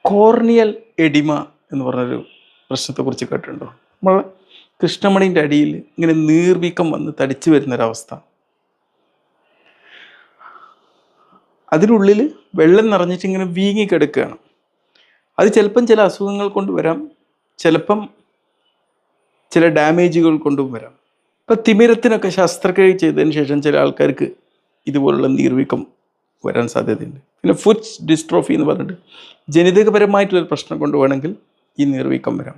Corneal oedema എന്ന് പറഞ്ഞൊരു പ്രശ്നത്തെക്കുറിച്ച് കേട്ടിട്ടുണ്ടോ? നമ്മൾ കൃഷ്ണമണീൻ്റെ അടിയിൽ ഇങ്ങനെ നീർവീക്കം വന്ന് തടിച്ചു വരുന്നൊരവസ്ഥ. അതിനുള്ളിൽ വെള്ളം നിറഞ്ഞിട്ട് ഇങ്ങനെ വീങ്ങിക്കിടക്കുകയാണ്. അത് ചിലപ്പം ചില അസുഖങ്ങൾ കൊണ്ട് വരാം, ചിലപ്പം ചില ഡാമേജുകൾ കൊണ്ടും വരാം. ഇപ്പം തിമിരത്തിനൊക്കെ ശസ്ത്രക്രിയ ചെയ്തതിന് ശേഷം ചില ആൾക്കാർക്ക് ഇതുപോലുള്ള നീർവീക്കം വരാൻ സാധ്യതയുണ്ട്. പിന്നെ ഫുറ്റ് ഡിസ്ട്രോഫി എന്ന് പറഞ്ഞിട്ട് ജനിതകപരമായിട്ടുള്ളൊരു പ്രശ്നം കൊണ്ട് വേണമെങ്കിൽ ഈ നീർവീക്കം വരാം.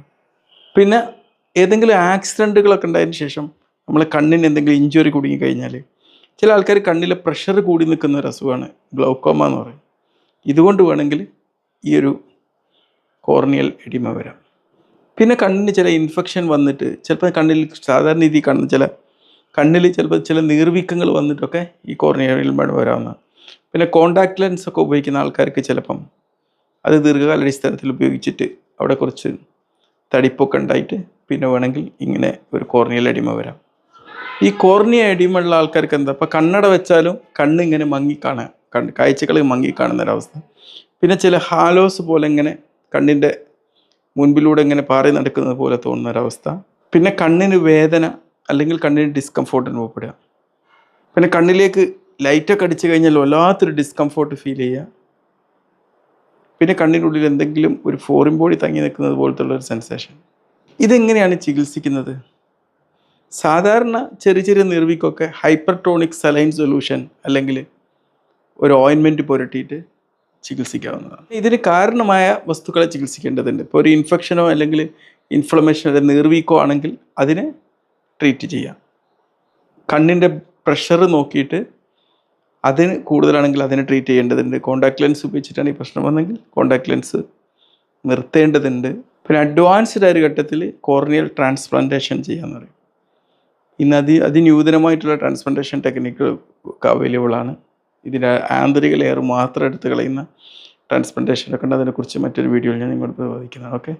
പിന്നെ ഏതെങ്കിലും ആക്സിഡൻറ്റുകളൊക്കെ ഉണ്ടായതിന് ശേഷം നമ്മളെ കണ്ണിന് എന്തെങ്കിലും ഇഞ്ചുറി കുടുങ്ങിക്കഴിഞ്ഞാൽ ചില ആൾക്കാർ കണ്ണിലെ പ്രഷർ കൂടി നിൽക്കുന്ന ഒരു അസുഖമാണ് ഗ്ലൗക്കോമ എന്ന് പറയും. ഇതുകൊണ്ട് വേണമെങ്കിൽ ഈ ഒരു കോർണിയൽ എഡിമ വരാം. പിന്നെ കണ്ണിന് ചില ഇൻഫെക്ഷൻ വന്നിട്ട് ചിലപ്പോൾ കണ്ണിൽ സാധാരണ രീതിയിൽ കാണുന്ന കണ്ണിൽ ചിലപ്പോൾ ചില നീർവീക്കങ്ങൾ വന്നിട്ടൊക്കെ ഈ കോർണിയൽ എഡിമ വരാവുന്നതാണ്. പിന്നെ കോണ്ടാക്ട് ലെൻസ് ഒക്കെ ഉപയോഗിക്കുന്ന ആൾക്കാർക്ക് ചിലപ്പം അത് ദീർഘകാലാടിസ്ഥാനത്തിൽ ഉപയോഗിച്ചിട്ട് അവിടെ കുറച്ച് തടിപ്പൊക്കെ ഉണ്ടായിട്ട് പിന്നെ വേണമെങ്കിൽ ഇങ്ങനെ ഒരു കോർണിയൽ എഡിമ വരാം. ഈ കോർണിയ എഡിമ ഉള്ള ആൾക്കാർക്ക് എന്താ, ഇപ്പം കണ്ണട വെച്ചാലും കണ്ണിങ്ങനെ മങ്ങിക്കാണാം, കാഴ്ചകൾ മങ്ങിക്കാണുന്നൊരവസ്ഥ. പിന്നെ ചില ഹാലോസ് പോലെ ഇങ്ങനെ കണ്ണിൻ്റെ മുൻപിലൂടെ ഇങ്ങനെ പാറി നടക്കുന്നത് പോലെ തോന്നുന്നൊരവസ്ഥ. പിന്നെ കണ്ണിന് വേദന അല്ലെങ്കിൽ കണ്ണിന് ഡിസ്കംഫോർട്ട് അനുഭവപ്പെടുക. പിന്നെ കണ്ണിലേക്ക് ലൈറ്റൊക്കെ അടിച്ചു കഴിഞ്ഞാൽ വല്ലാത്തൊരു ഡിസ്കംഫോർട്ട് ഫീൽ ചെയ്യുക. പിന്നെ കണ്ണിനുള്ളിൽ എന്തെങ്കിലും ഒരു ഫോറിൻ ബോഡി തങ്ങി നിൽക്കുന്നത് പോലത്തുള്ളൊരു സെൻസേഷൻ. ഇതെങ്ങനെയാണ് ചികിത്സിക്കുന്നത്? സാധാരണ ചെറിയ ചെറിയ നീർവീക്കൊക്കെ ഹൈപ്പർടോണിക് സലൈൻ സൊല്യൂഷൻ അല്ലെങ്കിൽ ഒരു ഓയിൻമെൻറ്റ് പുരട്ടിയിട്ട് ചികിത്സിക്കാവുന്നതാണ്. ഇതിന് കാരണമായ വസ്തുക്കളെ ചികിത്സിക്കേണ്ടതുണ്ട്. ഇപ്പോൾ ഒരു ഇൻഫെക്ഷനോ അല്ലെങ്കിൽ ഇൻഫ്ലമേഷനോ നീർവീക്കോ ആണെങ്കിൽ അതിനെ ട്രീറ്റ് ചെയ്യാം. കണ്ണിൻ്റെ പ്രഷർ നോക്കിയിട്ട് അതിന് കൂടുതലാണെങ്കിൽ അതിനെ ട്രീറ്റ് ചെയ്യേണ്ടതുണ്ട്. കോണ്ടാക്ട് ലെൻസ് ഉപയോഗിച്ചിട്ടാണ് ഈ പ്രശ്നം വന്നെങ്കിൽ കോണ്ടാക്ട് ലെൻസ് നിർത്തേണ്ടതുണ്ട്. പിന്നെ അഡ്വാൻസ്ഡ് ആയ ഒരു ഘട്ടത്തിൽ കോർണിയൽ ട്രാൻസ്പ്ലാന്റേഷൻ ചെയ്യാമെന്ന് പറയും. ഇന്ന് അതിനൂതനമായിട്ടുള്ള ട്രാൻസ്പ്ലാന്റേഷൻ ടെക്നിക്കുകൾ അവൈലബിൾ ആണ്. ഇതിൻ്റെ ആന്തരിക ലെയർ മാത്രം എടുത്ത് കളയുന്ന ട്രാൻസ്പ്ലാന്റേഷനൊക്കെ ഉണ്ട്. അതിനെക്കുറിച്ച് മറ്റൊരു വീഡിയോയിൽ ഞാൻ നിങ്ങളോട് പ്രതിപാദിക്കുന്നതാണ്. ഓക്കെ.